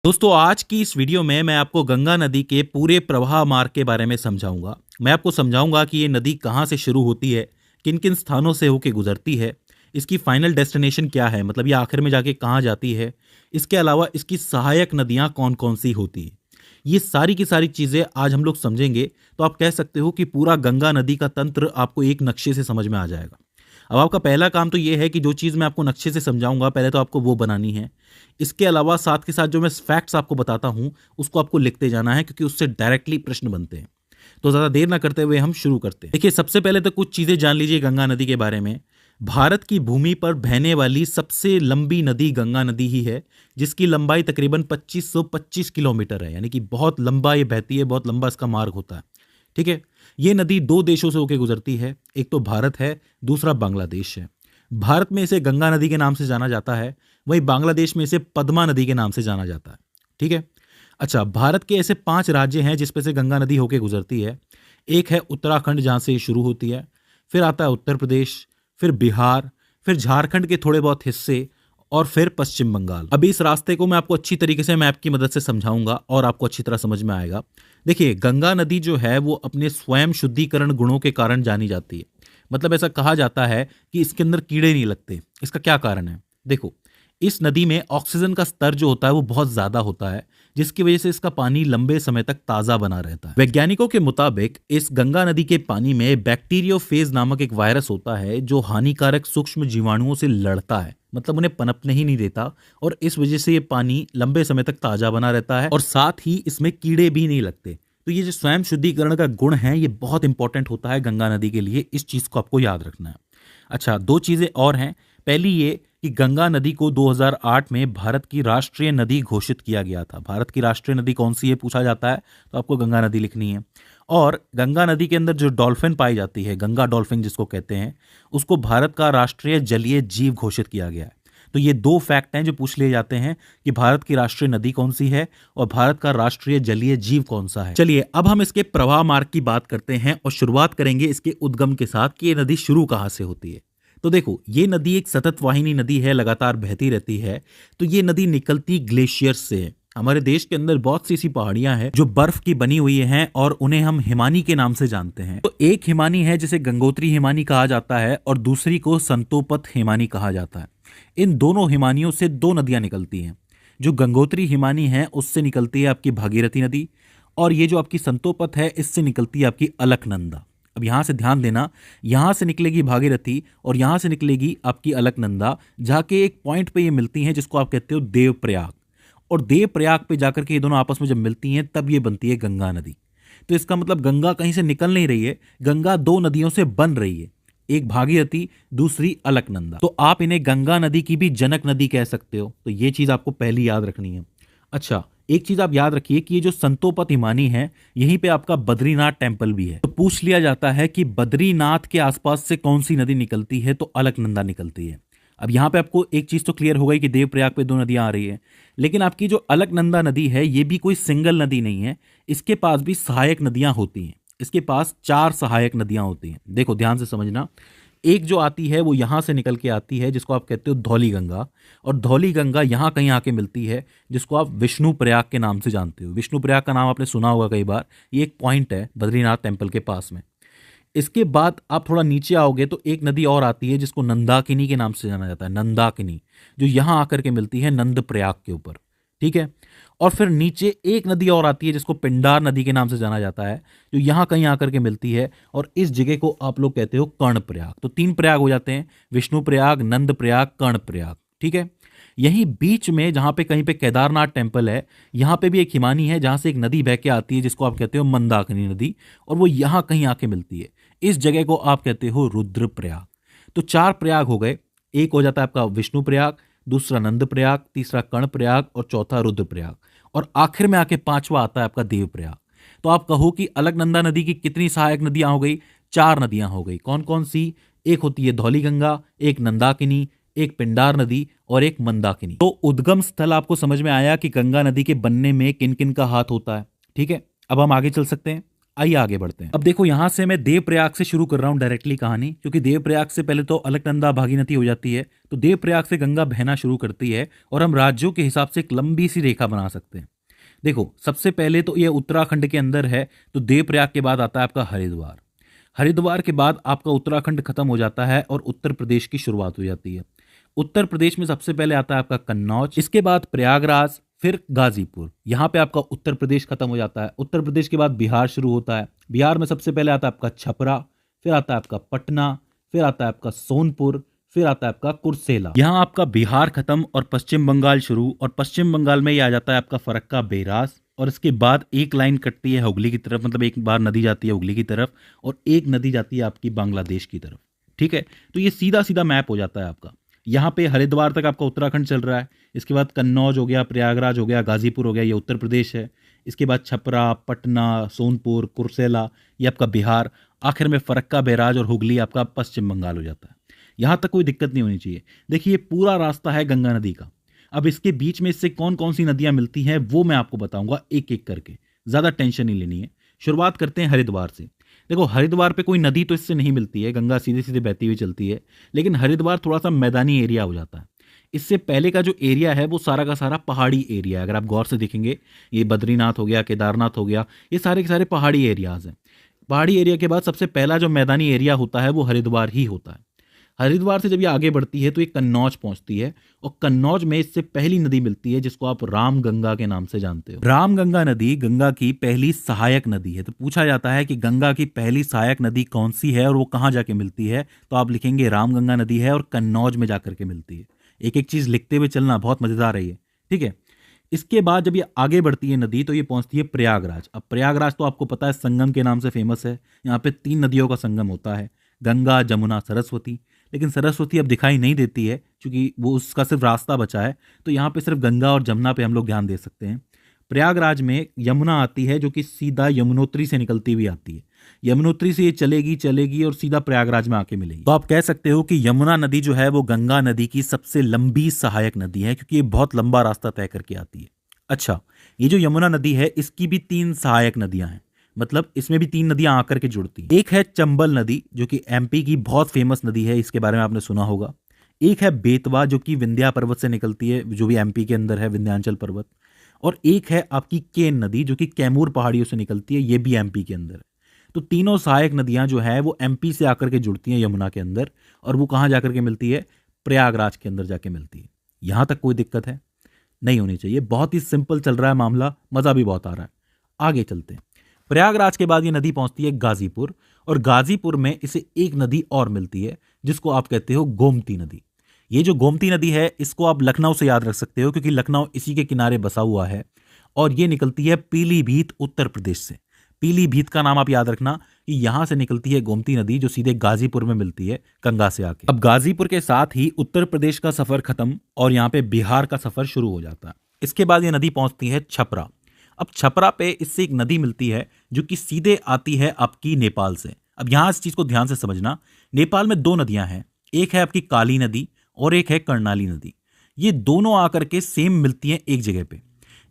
दोस्तों आज की इस वीडियो में मैं आपको गंगा नदी के पूरे प्रवाह मार्ग के बारे में समझाऊंगा। मैं आपको समझाऊंगा कि ये नदी कहाँ से शुरू होती है, किन किन स्थानों से होकर गुजरती है, इसकी फाइनल डेस्टिनेशन क्या है, मतलब ये आखिर में जाके कहाँ जाती है। इसके अलावा इसकी सहायक नदियाँ कौन कौन सी होती हैं, ये सारी की सारी चीज़ें आज हम लोग समझेंगे। तो आप कह सकते हो कि पूरा गंगा नदी का तंत्र आपको एक नक्शे से समझ में आ जाएगा। अब आपका पहला काम तो ये है कि जो चीज़ मैं आपको नक्शे से समझाऊंगा पहले तो आपको वो बनानी है। इसके अलावा साथ के साथ जो मैं फैक्ट्स आपको बताता हूं उसको आपको लिखते जाना है, क्योंकि उससे डायरेक्टली प्रश्न बनते हैं। तो ज़्यादा देर ना करते हुए हम शुरू करते हैं। देखिए, सबसे पहले तो कुछ चीज़ें जान लीजिए गंगा नदी के बारे में। भारत की भूमि पर बहने वाली सबसे लंबी नदी गंगा नदी ही है, जिसकी लंबाई तकरीबन 2525 किलोमीटर है। यानी कि बहुत लंबा ये बहती है, बहुत लंबा इसका मार्ग होता है। ठीक है। ये नदी दो देशों से होकर गुजरती है, एक तो भारत है, दूसरा बांग्लादेश है। भारत में इसे गंगा नदी के नाम से जाना जाता है, वहीं बांग्लादेश में इसे पद्मा नदी के नाम से जाना जाता है। ठीक है। अच्छा, भारत के ऐसे 5 राज्य हैं जिसपे से गंगा नदी होकर गुजरती है। एक है उत्तराखंड, जहां से ये शुरू होती है, फिर आता है उत्तर प्रदेश, फिर बिहार, फिर झारखंड के थोड़े बहुत हिस्से, और फिर पश्चिम बंगाल। अभी इस रास्ते को मैं आपको अच्छी तरीके से मैप की मदद से समझाऊंगा और आपको अच्छी तरह समझ में आएगा। देखिए, गंगा नदी जो है वो अपने स्वयं शुद्धिकरण गुणों के कारण जानी जाती है। मतलब ऐसा कहा जाता है कि इसके अंदर कीड़े नहीं लगते। इसका क्या कारण है? देखो, इस नदी में ऑक्सीजन का स्तर जो होता है वो बहुत ज्यादा होता है, जिसकी वजह से इसका पानी लंबे समय तक ताजा बना रहता है। वैज्ञानिकों के मुताबिक इस गंगा नदी के पानी में बैक्टीरियोफेज नामक एक वायरस होता है, जो हानिकारक सूक्ष्म जीवाणुओं से लड़ता है, मतलब उन्हें पनपने ही नहीं देता, और इस वजह से ये पानी लंबे समय तक ताजा बना रहता है और साथ ही इसमें कीड़े भी नहीं लगते। तो ये जो स्वयं शुद्धिकरण का गुण है ये बहुत इंपॉर्टेंट होता है गंगा नदी के लिए। इस चीज को आपको याद रखना है। अच्छा, दो चीजें और हैं। पहली ये कि गंगा नदी को 2008 में भारत की राष्ट्रीय नदी घोषित किया गया था। भारत की राष्ट्रीय नदी कौन सी है पूछा जाता है तो आपको गंगा नदी लिखनी है। और गंगा नदी के अंदर जो डॉल्फिन पाई जाती है, गंगा डॉल्फिन जिसको कहते हैं, उसको भारत का राष्ट्रीय जलीय जीव घोषित किया गया है। तो ये दो फैक्ट हैं जो पूछ लिए जाते हैं कि भारत की राष्ट्रीय नदी कौन सी है और भारत का राष्ट्रीय जलीय जीव कौन सा है। चलिए अब हम इसके प्रवाह मार्ग की बात करते हैं और शुरुआत करेंगे इसके उद्गम के साथ कि ये नदी शुरू कहाँ से होती है। तो देखो, ये नदी एक सतत वाहिनी नदी है, लगातार बहती रहती है। तो ये नदी निकलती ग्लेशियर से है। हमारे देश के अंदर बहुत सी ऐसी पहाड़ियां हैं जो बर्फ की बनी हुई हैं और उन्हें हम हिमानी के नाम से जानते हैं। तो एक हिमानी है जिसे गंगोत्री हिमानी कहा जाता है और दूसरी को संतोपत हिमानी कहा जाता है। इन दोनों हिमानियों से दो नदियां निकलती हैं। जो गंगोत्री हिमानी है उससे निकलती है आपकी भागीरथी नदी, और ये जो आपकी संतोपत है इससे निकलती है आपकी अलकनंदा। अब यहां से ध्यान देना, यहां से निकलेगी भागीरथी और यहां से निकलेगी आपकी अलकनंदा, जाके एक पॉइंट पे ये मिलती हैं जिसको आप कहते हो देवप्रयाग। और देवप्रयाग पे जाकर के ये दोनों आपस में जब मिलती हैं तब ये बनती है गंगा नदी। तो इसका मतलब गंगा कहीं से निकल नहीं रही है, गंगा दो नदियों से बन रही है, एक भागीरथी, दूसरी अलकनंदा। तो आप इन्हें गंगा नदी की भी जनक नदी कह सकते हो। तो ये चीज आपको पहली याद रखनी है। अच्छा, एक चीज आप याद रखिए कि ये जो संतोपत हिमानी है, यहीं पे आपका बद्रीनाथ टेम्पल भी है। तो पूछ लिया जाता है कि बद्रीनाथ के आसपास से कौन सी नदी निकलती है, तो अलकनंदा निकलती है। अब यहां पे आपको एक चीज तो क्लियर हो गई कि देवप्रयाग पे दो नदियां आ रही है, लेकिन आपकी जो अलकनंदा नदी है ये भी कोई सिंगल नदी नहीं है। इसके पास भी सहायक नदियां होती हैं। इसके पास 4 सहायक नदियां होती हैं। देखो ध्यान से समझना, एक जो आती है वो यहां से निकल के आती है जिसको आप कहते हो धौली गंगा, और धौली गंगा यहां कहीं आके मिलती है जिसको आप विष्णु प्रयाग के नाम से जानते हो। विष्णु प्रयाग का नाम आपने सुना होगा कई बार, ये एक पॉइंट है बद्रीनाथ टेम्पल के पास में। इसके बाद आप थोड़ा नीचे आओगे तो एक नदी और आती है जिसको नंदाकिनी के नाम से जाना जाता है, नंदाकिनी, जो यहां आकर के मिलती है नंद प्रयाग के ऊपर। ठीक है। और फिर नीचे एक नदी और आती है जिसको पिंडार नदी के नाम से जाना जाता है, जो यहां कहीं आकर के मिलती है, और इस जगह को आप लोग कहते हो कर्ण प्रयाग। तो 3 प्रयाग हो जाते हैं, विष्णु प्रयाग, नंद प्रयाग, कर्ण प्रयाग। ठीक है। यहीं बीच में जहां पे कहीं पे केदारनाथ टेम्पल है, यहां पे भी एक हिमानी है जहां से एक नदी बह के आती है जिसको आप कहते हो मंदाकिनी नदी, और वो यहां कहीं आके मिलती है। इस जगह को आप कहते हो रुद्र प्रयाग। तो 4 प्रयाग हो गए। एक हो जाता है आपका विष्णु प्रयाग, दूसरा नंद प्रयाग, तीसरा कर्ण प्रयाग और चौथा रुद्र प्रयाग, और आखिर में आके 5वां आता है आपका देव प्रयाग। तो आप कहो कि अलकनंदा नदी की कितनी सहायक नदियां हो गई? 4 नदियां हो गई। कौन कौन सी? एक होती है धौली गंगा, एक नंदाकिनी, एक पिंडार नदी और एक मंदाकिनी। तो उद्गम स्थल आपको समझ में आया कि गंगा नदी के बनने में किन किन का हाथ होता है। ठीक है, अब हम आगे चल सकते हैं। आइए आगे बढ़ते हैं। अब देखो यहां से मैं देवप्रयाग से शुरू कर रहा हूं डायरेक्टली कहानी, क्योंकि देवप्रयाग से पहले तो अलकनंदा भागीरथी हो जाती है, तो देवप्रयाग से गंगा बहना शुरू करती है और हम राज्यों के हिसाब से एक लंबी सी रेखा बना सकते हैं। देखो सबसे पहले तो ये उत्तराखंड के अंदर है, तो देवप्रयाग के बाद आता है आपका हरिद्वार। हरिद्वार के बाद आपका उत्तराखंड खत्म हो जाता है और उत्तर प्रदेश की शुरुआत हो जाती है। उत्तर प्रदेश में सबसे पहले आता है आपका कन्नौज, इसके बाद प्रयागराज, फिर गाजीपुर। यहाँ पे आपका उत्तर प्रदेश खत्म हो जाता है। उत्तर प्रदेश के बाद बिहार शुरू होता है। बिहार में सबसे पहले आता है आपका छपरा, फिर आता है आपका पटना, फिर आता है आपका सोनपुर, फिर आता है आपका कुर्सेला। यहाँ आपका बिहार खत्म और पश्चिम बंगाल शुरू, और पश्चिम बंगाल में ये आ जाता है आपका फरक्का बेरास, और इसके बाद एक लाइन कटती है हुगली की तरफ, मतलब एक बार नदी जाती है हुगली की तरफ और एक नदी जाती है आपकी बांग्लादेश की तरफ। ठीक है, तो ये सीधा सीधा मैप हो जाता है आपका। यहाँ पे हरिद्वार तक आपका उत्तराखंड चल रहा है, इसके बाद कन्नौज हो गया, प्रयागराज हो गया, गाजीपुर हो गया, ये उत्तर प्रदेश है। इसके बाद छपरा, पटना, सोनपुर, कुर्सेला, ये आपका बिहार। आखिर में फरक्का बैराज और हुगली आपका पश्चिम बंगाल हो जाता है। यहाँ तक कोई दिक्कत नहीं होनी चाहिए। देखिए पूरा रास्ता है गंगा नदी का। अब इसके बीच में इससे कौन कौन सी नदियां मिलती हैं वो मैं आपको बताऊंगा एक एक करके, ज़्यादा टेंशन नहीं लेनी है। शुरुआत करते हैं हरिद्वार से। देखो हरिद्वार पे कोई नदी तो इससे नहीं मिलती है, गंगा सीधे सीधे बहती हुई चलती है, लेकिन हरिद्वार थोड़ा सा मैदानी एरिया हो जाता है। इससे पहले का जो एरिया है वो सारा का सारा पहाड़ी एरिया है। अगर आप गौर से देखेंगे, ये बद्रीनाथ हो गया, केदारनाथ हो गया, ये सारे के सारे पहाड़ी एरियाज हैं। पहाड़ी एरिया के बाद सबसे पहला जो मैदानी एरिया होता है वो हरिद्वार ही होता है। हरिद्वार से जब ये आगे बढ़ती है तो ये कन्नौज पहुंचती है, और कन्नौज में इससे पहली नदी मिलती है जिसको आप राम गंगा के नाम से जानते हो। राम गंगा नदी गंगा की पहली सहायक नदी है। तो पूछा जाता है कि गंगा की पहली सहायक नदी कौन सी है और वो कहाँ जाके मिलती है, तो आप लिखेंगे राम गंगा नदी है और कन्नौज में जाकर के मिलती है। एक एक चीज लिखते हुए चलना, बहुत मजेदार है ये। ठीक है, इसके बाद जब ये आगे बढ़ती है नदी तो ये पहुंचती है प्रयागराज। अब प्रयागराज तो आपको पता है संगम के नाम से फेमस है। यहाँ पे 3 नदियों का संगम होता है, गंगा, जमुना, सरस्वती। लेकिन सरस्वती अब दिखाई नहीं देती है क्योंकि वो उसका सिर्फ रास्ता बचा है, तो यहाँ पे सिर्फ गंगा और जमुना पे हम लोग ध्यान दे सकते हैं। प्रयागराज में यमुना आती है जो कि सीधा यमुनोत्री से निकलती हुई आती है। यमुनोत्री से ये चलेगी चलेगी और सीधा प्रयागराज में आके मिलेगी। तो आप कह सकते हो कि यमुना नदी जो है वो गंगा नदी की सबसे लंबी सहायक नदी है, क्योंकि ये बहुत लंबा रास्ता तय करके आती है। अच्छा, ये जो यमुना नदी है इसकी भी 3 सहायक नदियां हैं, मतलब इसमें भी 3 नदियां आकर के जुड़ती हैं। एक है चंबल नदी जो कि एमपी की बहुत फेमस नदी है, इसके बारे में आपने सुना होगा। एक है बेतवा जो कि विंध्या पर्वत से निकलती है, जो भी एमपी के अंदर है, विंध्याचल पर्वत। और एक है आपकी केन नदी जो कि कैमूर पहाड़ियों से निकलती है, ये भी एमपी के अंदर है। तो तीनों सहायक नदियां जो है वो एमपी से आकर के जुड़ती हैं यमुना के अंदर, और वो कहाँ जाकर के मिलती है, प्रयागराज के अंदर जाके मिलती है। यहां तक कोई दिक्कत है नहीं होनी चाहिए, बहुत ही सिंपल चल रहा है मामला, मजा भी बहुत आ रहा है। आगे चलते हैं। प्रयागराज के बाद ये नदी पहुंचती है गाजीपुर, और गाजीपुर में इसे एक नदी और मिलती है जिसको आप कहते हो गोमती नदी। ये जो गोमती नदी है इसको आप लखनऊ से याद रख सकते हो, क्योंकि लखनऊ इसी के किनारे बसा हुआ है, और ये निकलती है पीलीभीत उत्तर प्रदेश से। पीलीभीत का नाम आप याद रखना कि यहां से निकलती है गोमती नदी जो सीधे गाजीपुर में मिलती है गंगा से आके। अब गाजीपुर के साथ ही उत्तर प्रदेश का सफर खत्म और यहाँ पे बिहार का सफर शुरू हो जाता है। इसके बाद ये नदी पहुंचती है छपरा। अब छपरा पे इससे एक नदी मिलती है जो कि सीधे आती है आपकी नेपाल से। अब यहां इस चीज को ध्यान से समझना, नेपाल में 2 नदियां हैं, एक है आपकी काली नदी और एक है कर्णाली नदी। ये दोनों आकर के सेम मिलती हैं एक जगह पे।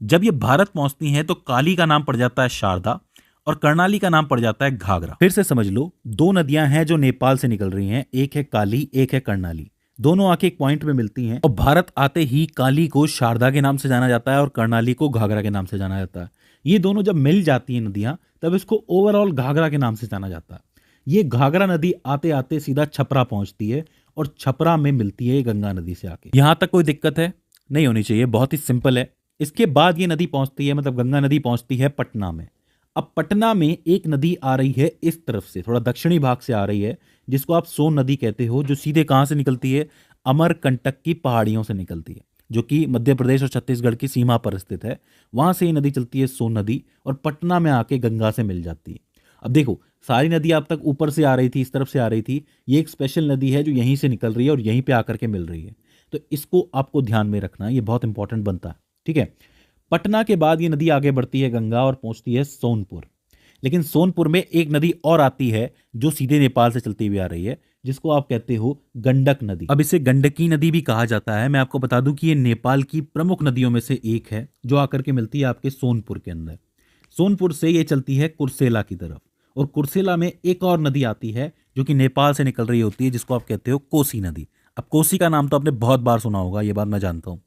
जब ये भारत पहुंचती हैं तो काली का नाम पड़ जाता है शारदा और कर्णाली का नाम पड़ जाता है घाघरा। फिर से समझ लो, 2 नदियां हैं जो नेपाल से निकल रही हैं, एक है काली एक है कर्णाली। दोनों आके एक पॉइंट में मिलती हैं, और भारत आते ही काली को शारदा के नाम से जाना जाता है और कर्णाली को घाघरा के नाम से जाना जाता है। ये दोनों जब मिल जाती हैं नदियां, तब इसको ओवरऑल घाघरा के नाम से जाना जाता है। ये घाघरा नदी आते आते सीधा छपरा पहुंचती है और छपरा में मिलती है गंगा नदी से आके। यहां तक कोई दिक्कत है नहीं होनी चाहिए, बहुत ही सिंपल है। इसके बाद ये नदी पहुंचती है, मतलब गंगा नदी पहुंचती है पटना में। अब पटना में एक नदी आ रही है इस तरफ से, थोड़ा दक्षिणी भाग से आ रही है, जिसको आप सोन नदी कहते हो, जो सीधे कहां से निकलती है, अमरकंटक की पहाड़ियों से निकलती है, जो कि मध्य प्रदेश और छत्तीसगढ़ की सीमा पर स्थित है। वहां से ये नदी चलती है सोन नदी और पटना में आके गंगा से मिल जाती है। अब देखो, सारी नदी अब तक ऊपर से आ रही थी, इस तरफ से आ रही थी, ये एक स्पेशल नदी है जो यहीं से निकल रही है और यहीं पे आकर के मिल रही है। तो इसको आपको ध्यान में रखना, ये बहुत इंपॉर्टेंट बनता है। ठीक है, पटना के बाद ये नदी आगे बढ़ती है गंगा और पहुंचती है सोनपुर। लेकिन सोनपुर में एक नदी और आती है जो सीधे नेपाल से चलती हुई आ रही है, जिसको आप कहते हो गंडक नदी। अब इसे गंडकी नदी भी कहा जाता है। मैं आपको बता दूं कि ये नेपाल की प्रमुख नदियों में से एक है जो आकर के मिलती है आपके सोनपुर के अंदर। सोनपुर से ये चलती है कुर्सेला की तरफ, और कुर्सेला में एक और नदी आती है जो कि नेपाल से निकल रही होती है, जिसको आप कहते हो कोसी नदी। अब कोसी का नाम तो आपने बहुत बार सुना होगा, ये बात मैं जानता हूँ।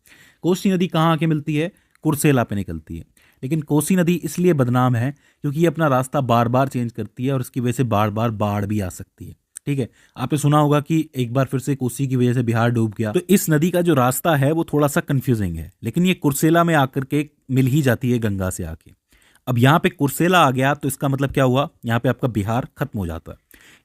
कोसी नदी कहाँ आके मिलती है? कुर्सेला पे निकलती है। लेकिन कोसी नदी इसलिए बदनाम है क्योंकि ये अपना रास्ता बार बार चेंज करती है और इसकी वजह से बार बार बाढ़ भी आ सकती है। ठीक है, आपने सुना होगा कि एक बार फिर से कोसी की वजह से बिहार डूब गया। तो इस नदी का जो रास्ता है वो थोड़ा सा कंफ्यूजिंग है, लेकिन ये कुर्सेला में आकर के मिल ही जाती है गंगा से आके। अब यहाँ पे कुर्सेला आ गया तो इसका मतलब क्या हुआ? यहाँ पे आपका बिहार खत्म हो जाता है।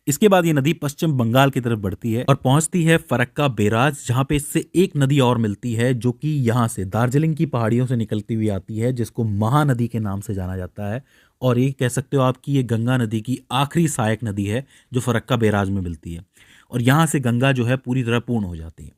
इसके बाद ये नदी पश्चिम बंगाल की तरफ बढ़ती है और पहुंचती है फरक्का बैराज, जहां पे इससे एक नदी और मिलती है जो कि यहाँ से दार्जिलिंग की पहाड़ियों से निकलती हुई आती है, जिसको महानदी के नाम से जाना जाता है। और ये कह सकते हो आप कि ये गंगा नदी की आखिरी सहायक नदी है जो फरक्का बैराज में मिलती है। और यहाँ से गंगा जो है पूरी तरह पूर्ण हो जाती है।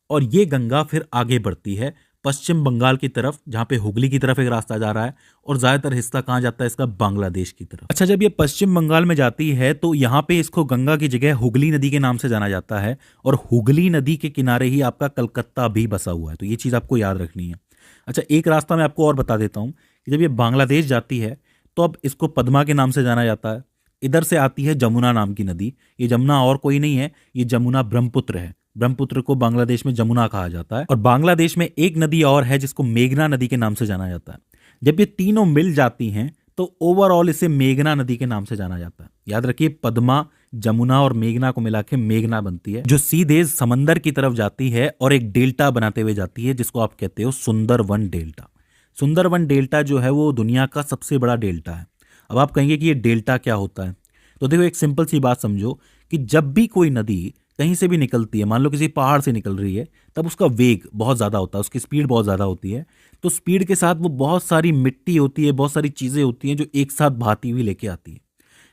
और ये गंगा फिर आगे बढ़ती है पश्चिम बंगाल की तरफ, जहाँ पे हुगली की तरफ एक रास्ता जा रहा है, और ज़्यादातर हिस्सा कहाँ जाता है इसका? बांग्लादेश की तरफ। अच्छा, जब ये पश्चिम बंगाल में जाती है तो यहाँ पे इसको गंगा की जगह हुगली नदी के नाम से जाना जाता है, और हुगली नदी के किनारे ही आपका कलकत्ता भी बसा हुआ है। तो ये चीज़ आपको याद रखनी है। अच्छा, एक रास्ता मैं आपको और बता देता हूँ कि जब ये बांग्लादेश जाती है तो अब इसको पद्मा के नाम से जाना जाता है। इधर से आती है जमुना नाम की नदी। ये जमुना और कोई नहीं है, ये जमुना ब्रह्मपुत्र है। ब्रह्मपुत्र को बांग्लादेश में जमुना कहा जाता है। और बांग्लादेश में एक नदी और है जिसको मेघना नदी के नाम से जाना जाता है। जब ये तीनों मिल जाती हैं तो ओवरऑल इसे मेघना नदी के नाम से जाना जाता है। याद रखिए, पद्मा, जमुना और मेघना को मिला के मेघना बनती है, जो सीधे समंदर की तरफ जाती है और एक डेल्टा बनाते हुए जाती है, जिसको आप कहते हो सुंदरवन डेल्टा। सुंदरवन डेल्टा जो है वो दुनिया का सबसे बड़ा डेल्टा है। अब आप कहेंगे कि ये डेल्टा क्या होता है? तो देखो, एक सिंपल सी बात समझो कि जब भी कोई नदी कहीं से भी निकलती है, मान लो किसी पहाड़ से निकल रही है, तब उसका वेग बहुत ज़्यादा होता है, उसकी स्पीड बहुत ज़्यादा होती है। तो स्पीड के साथ वो बहुत सारी मिट्टी होती है, बहुत सारी चीज़ें होती हैं जो एक साथ बहती हुई लेके आती है।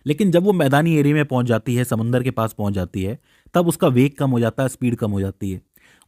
लेकिन जब वो मैदानी एरिया में पहुंच जाती है, समंदर के पास पहुंच जाती है, तब उसका वेग कम हो जाता है, स्पीड कम हो जाती है।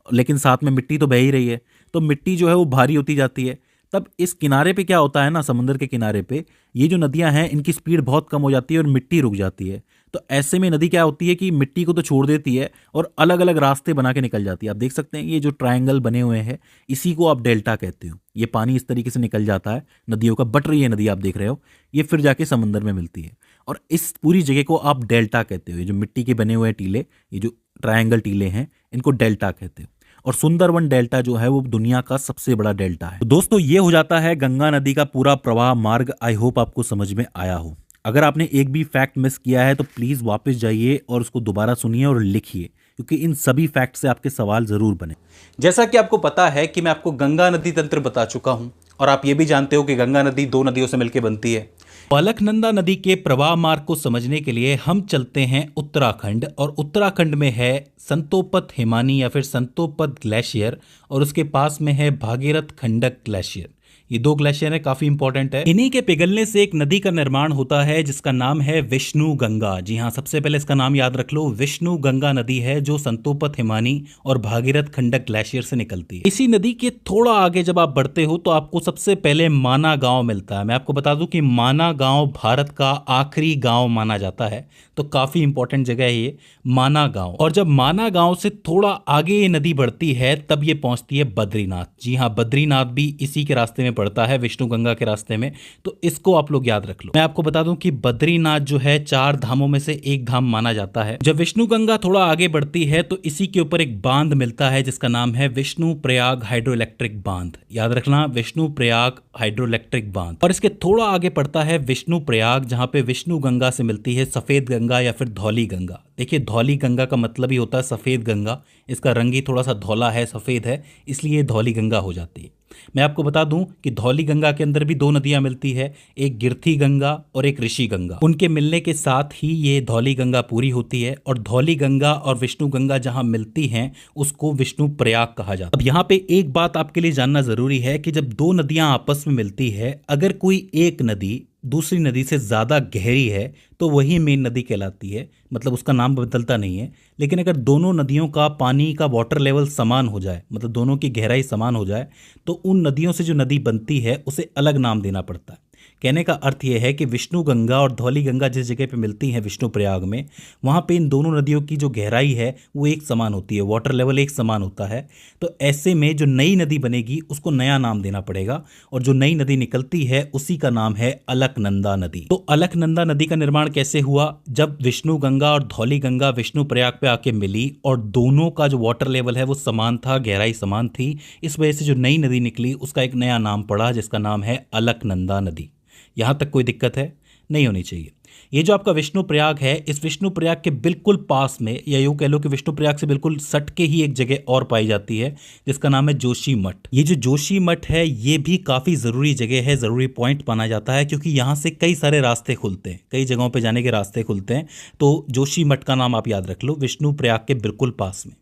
लेकिन साथ में मिट्टी तो बह ही रही है, तो मिट्टी जो है वो भारी होती जाती है। तब इस किनारे पे क्या होता है ना, समुद्र के किनारे पे ये जो नदियां हैं इनकी स्पीड बहुत कम हो जाती है और मिट्टी रुक जाती है। तो ऐसे में नदी क्या होती है कि मिट्टी को तो छोड़ देती है और अलग अलग रास्ते बना के निकल जाती है। आप देख सकते हैं ये जो ट्रायंगल बने हुए हैं, इसी को आप डेल्टा कहते हो। ये पानी इस तरीके से निकल जाता है नदियों का, बट रही है नदी, आप देख रहे हो, ये फिर जाके समंदर में मिलती है। और इस पूरी जगह को आप डेल्टा कहते हो। ये जो मिट्टी के बने हुए टीले, ये जो ट्रायंगल टीले हैं, इनको डेल्टा कहते हो। और सुंदरवन डेल्टा जो है वो दुनिया का सबसे बड़ा डेल्टा है। तो दोस्तों, ये हो जाता है गंगा नदी का पूरा प्रवाह मार्ग। आई होप आपको समझ में आया हो। अगर आपने एक भी फैक्ट मिस किया है तो प्लीज वापस जाइए और उसको दोबारा सुनिए और लिखिए, क्योंकि इन सभी फैक्ट से आपके सवाल जरूर बने। जैसा कि आपको पता है कि मैं आपको गंगा नदी तंत्र बता चुका हूं, और आप ये भी जानते हो कि गंगा नदी दो नदियों से मिलकर बनती है। अलकनंदा नदी के प्रवाह मार्ग को समझने के लिए हम चलते हैं उत्तराखंड, और उत्तराखंड में है संतोपत हिमानी या फिर संतोपत ग्लेशियर, और उसके पास में है भागीरथ खंडक ग्लेशियर। ये दो ग्लेशियर है, काफी इंपॉर्टेंट है। इन्हीं के पिघलने से एक नदी का निर्माण होता है जिसका नाम है विष्णु गंगा। जी हाँ, सबसे पहले इसका नाम याद रख लो, विष्णु गंगा नदी है जो संतोपत हिमानी और भागीरथ खंडक ग्लेशियर से निकलती है। इसी नदी के थोड़ा आगे जब आप बढ़ते हो तो आपको सबसे पहले माना गांव मिलता है। मैं आपको बता दूं कि माना गांव भारत का आखिरी गांव माना जाता है, तो काफी इंपॉर्टेंट जगह है ये माना गांव। और जब माना गांव से थोड़ा आगे ये नदी बढ़ती है तब ये पहुंचती है बद्रीनाथ। जी हाँ, बद्रीनाथ भी इसी के रास्ते में पड़ता है, विष्णु गंगा के रास्ते में, तो इसको आप लोग याद रख लो। मैं आपको बता दूं कि बद्रीनाथ जो है 4 धामों में से एक धाम माना जाता है। जब विष्णु गंगा थोड़ा आगे बढ़ती है तो इसी के ऊपर एक बांध मिलता है जिसका नाम है विष्णु प्रयाग हाइड्रो इलेक्ट्रिक बांध। याद रखना, विष्णु प्रयाग हाइड्रो इलेक्ट्रिक बांध। और इसके थोड़ा आगे पड़ता है विष्णु प्रयाग, जहां पे विष्णु गंगा से मिलती है सफेद गंगा या फिर धौली गंगा। देखिए, धौली गंगा का मतलब ही होता है सफेद गंगा। इसका रंग ही थोड़ा सा धौला है, सफेद है, इसलिए धौली गंगा हो जाती है। मैं आपको बता दूं कि धौली गंगा के अंदर भी 2 नदियां मिलती है, एक गिरथी गंगा और एक ऋषि गंगा। उनके मिलने के साथ ही ये धौली गंगा पूरी होती है। और धौली गंगा और विष्णु गंगा जहां मिलती हैं उसको विष्णु प्रयाग कहा जाता है। अब यहाँ पे एक बात आपके लिए जानना जरूरी है कि जब 2 नदियां आपस में मिलती है, अगर कोई एक नदी दूसरी नदी से ज़्यादा गहरी है तो वही मेन नदी कहलाती है, मतलब उसका नाम बदलता नहीं है। लेकिन अगर दोनों नदियों का पानी का वाटर लेवल समान हो जाए, मतलब दोनों की गहराई समान हो जाए, तो उन नदियों से जो नदी बनती है उसे अलग नाम देना पड़ता है। कहने का अर्थ यह है कि विष्णु गंगा और धौली गंगा जिस जगह पे मिलती हैं विष्णु प्रयाग में, वहाँ पे इन दोनों नदियों की जो गहराई है वो एक समान होती है, वाटर लेवल एक समान होता है। तो ऐसे में जो नई नदी बनेगी उसको नया नाम देना पड़ेगा, और जो नई नदी निकलती है उसी का नाम है अलकनंदा नदी। तो अलकनंदा नदी का निर्माण कैसे हुआ? जब विष्णु गंगा और धौली गंगा विष्णु प्रयाग पे आके मिली और दोनों का जो वाटर लेवल है वो समान था, गहराई समान थी, इस वजह से जो नई नदी निकली उसका एक नया नाम पड़ा जिसका नाम है अलकनंदा नदी। यहां तक कोई दिक्कत है? नहीं होनी चाहिए। ये जो आपका विष्णु प्रयाग है, इस विष्णु प्रयाग के बिल्कुल पास में, या यूं कह लो कि विष्णु प्रयाग से बिल्कुल सट के ही एक जगह और पाई जाती है जिसका नाम है जोशी मठ। ये जो जोशी मठ है ये भी काफ़ी ज़रूरी जगह है, ज़रूरी पॉइंट माना जाता है, क्योंकि यहाँ से कई सारे रास्ते खुलते हैं, कई जगहों पर जाने के रास्ते खुलते हैं। तो जोशी मठ का नाम आप याद रख लो, विष्णु प्रयाग के बिल्कुल पास में।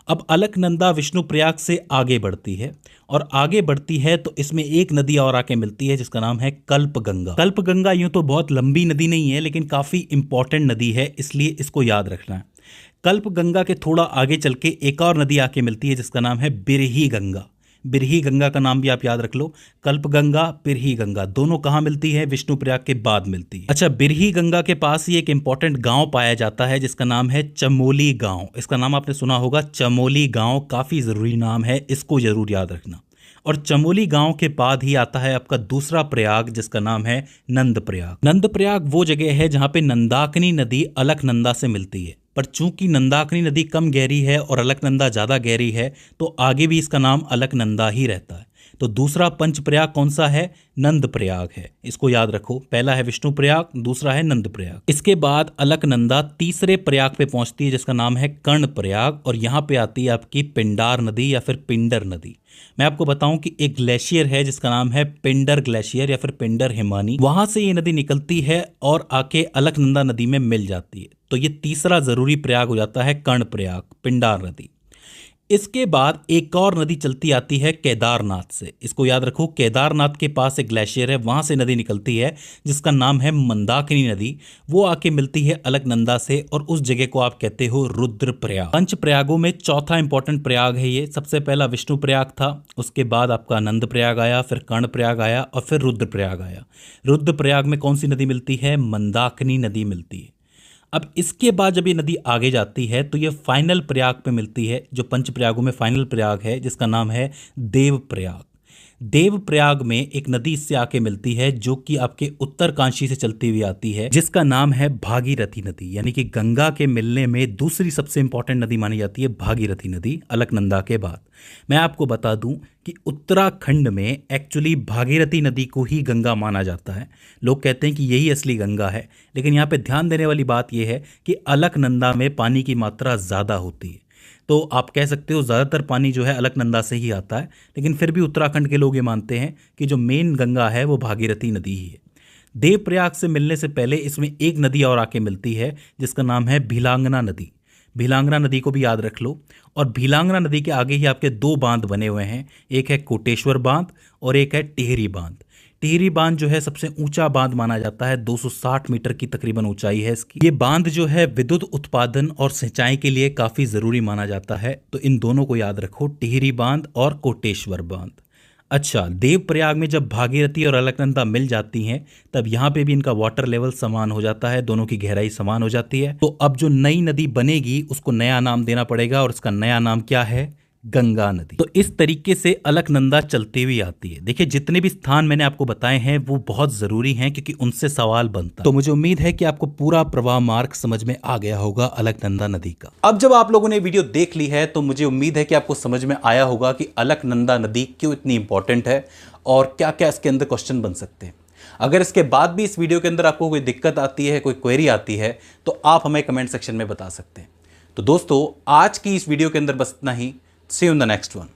अब अलकनंदा विष्णु प्रयाग से आगे बढ़ती है, और आगे बढ़ती है तो इसमें एक नदी और आके मिलती है जिसका नाम है कल्पगंगा। कल्पगंगा यूं तो बहुत लंबी नदी नहीं है, लेकिन काफ़ी इंपॉर्टेंट नदी है, इसलिए इसको याद रखना है। कल्पगंगा के थोड़ा आगे चल के एक और नदी आके मिलती है जिसका नाम है बिरही गंगा। बिरही गंगा का नाम भी आप याद रख लो, कल्पगंगा, बिरही गंगा, दोनों कहाँ मिलती है? विष्णु प्रयाग के बाद मिलती है। अच्छा, बिरही गंगा के पास ही एक इंपॉर्टेंट गांव पाया जाता है जिसका नाम है चमोली गांव। इसका नाम आपने सुना होगा, चमोली गांव, काफी जरूरी नाम है, इसको जरूर याद रखना। और चमोली गांव के बाद ही आता है आपका दूसरा प्रयाग जिसका नाम है नंद प्रयाग। नंद प्रयाग वो जगह है जहां पे नंदाकिनी नदी अलकनंदा से मिलती है, पर चूंकि नंदाकिनी नदी कम गहरी है और अलकनंदा ज़्यादा गहरी है तो आगे भी इसका नाम अलकनंदा ही रहता है। तो दूसरा पंच प्रयाग कौन सा है? नंद प्रयाग है, इसको याद रखो। पहला है विष्णु प्रयाग, दूसरा है नंद प्रयाग। इसके बाद अलकनंदा तीसरे प्रयाग पे पहुंचती है जिसका नाम है कर्ण प्रयाग, और यहाँ पे आती है आपकी पिंडार नदी या फिर पिंडर नदी। मैं आपको बताऊं कि एक ग्लेशियर है जिसका नाम है पिंडर ग्लेशियर या फिर पिंडर हिमानी, वहां से ये नदी निकलती है और आके अलकनंदा नदी में मिल जाती है। तो ये तीसरा जरूरी प्रयाग हो जाता है कर्ण प्रयाग, पिंडार नदी। इसके बाद एक और नदी चलती आती है केदारनाथ से, इसको याद रखो, केदारनाथ के पास एक ग्लेशियर है, वहां से नदी निकलती है जिसका नाम है मंदाकिनी नदी। वो आके मिलती है अलकनंदा से और उस जगह को आप कहते हो रुद्रप्रयाग। पंच प्रयागों में चौथा इंपॉर्टेंट प्रयाग है ये। सबसे पहला विष्णु प्रयाग था, उसके बाद आपका नंद प्रयाग आया, फिर कर्ण प्रयाग आया और फिर रुद्रप्रयाग आया। रुद्रप्रयाग में कौन सी नदी मिलती है? मंदाकिनी नदी मिलती है। अब इसके बाद जब ये नदी आगे जाती है तो ये फाइनल प्रयाग पे मिलती है, जो पंच प्रयागों में फाइनल प्रयाग है जिसका नाम है देव प्रयाग। देव प्रयाग में एक नदी इससे आके मिलती है जो कि आपके उत्तरकाशी से चलती हुई आती है जिसका नाम है भागीरथी नदी। यानी कि गंगा के मिलने में दूसरी सबसे इंपॉर्टेंट नदी मानी जाती है भागीरथी नदी अलकनंदा के बाद। मैं आपको बता दूं कि उत्तराखंड में एक्चुअली भागीरथी नदी को ही गंगा माना जाता है। लोग कहते हैं कि यही असली गंगा है, लेकिन यहाँ पे ध्यान देने वाली बात यह है कि अलकनंदा में पानी की मात्रा ज़्यादा होती है। तो आप कह सकते हो ज़्यादातर पानी जो है अलकनंदा से ही आता है, लेकिन फिर भी उत्तराखंड के लोग ये मानते हैं कि जो मेन गंगा है वो भागीरथी नदी ही है। देवप्रयाग से मिलने से पहले इसमें एक नदी और आके मिलती है जिसका नाम है भीलांगना नदी। भीलांगना नदी को भी याद रख लो। और भीलांगना नदी के आगे ही आपके दो बांध बने हुए हैं, एक है कोटेश्वर बांध और एक है टिहरी बांध। टिहरी बांध जो है सबसे ऊंचा बांध माना जाता है, 260 मीटर की तकरीबन ऊंचाई है इसकी। ये बांध जो है विद्युत उत्पादन और सिंचाई के लिए काफी जरूरी माना जाता है। तो इन दोनों को याद रखो, टिहरी बांध और कोटेश्वर बांध। अच्छा, देवप्रयाग में जब भागीरथी और अलकनंदा मिल जाती हैं तब यहाँ पे भी इनका वाटर लेवल समान हो जाता है, दोनों की गहराई समान हो जाती है। तो अब जो नई नदी बनेगी उसको नया नाम देना पड़ेगा और उसका नया नाम क्या है? गंगा नदी। तो इस तरीके से अलकनंदा चलती हुई आती है। देखिए, जितने भी स्थान मैंने आपको बताए हैं वो बहुत जरूरी हैं क्योंकि उनसे सवाल बनता है। तो मुझे उम्मीद है कि आपको पूरा प्रवाह मार्ग समझ में आ गया होगा अलकनंदा नदी का। अब जब आप लोगों ने वीडियो देख ली है तो मुझे उम्मीद है कि आपको समझ में आया होगा कि अलकनंदा नदी क्यों इतनी इंपॉर्टेंट है और क्या क्या इसके अंदर क्वेश्चन बन सकते हैं। अगर इसके बाद भी इस वीडियो के अंदर आपको कोई दिक्कत आती है, कोई क्वेरी आती है, तो आप हमें कमेंट सेक्शन में बता सकते हैं। तो दोस्तों, आज की इस वीडियो के अंदर बस इतना ही। See you in the next one.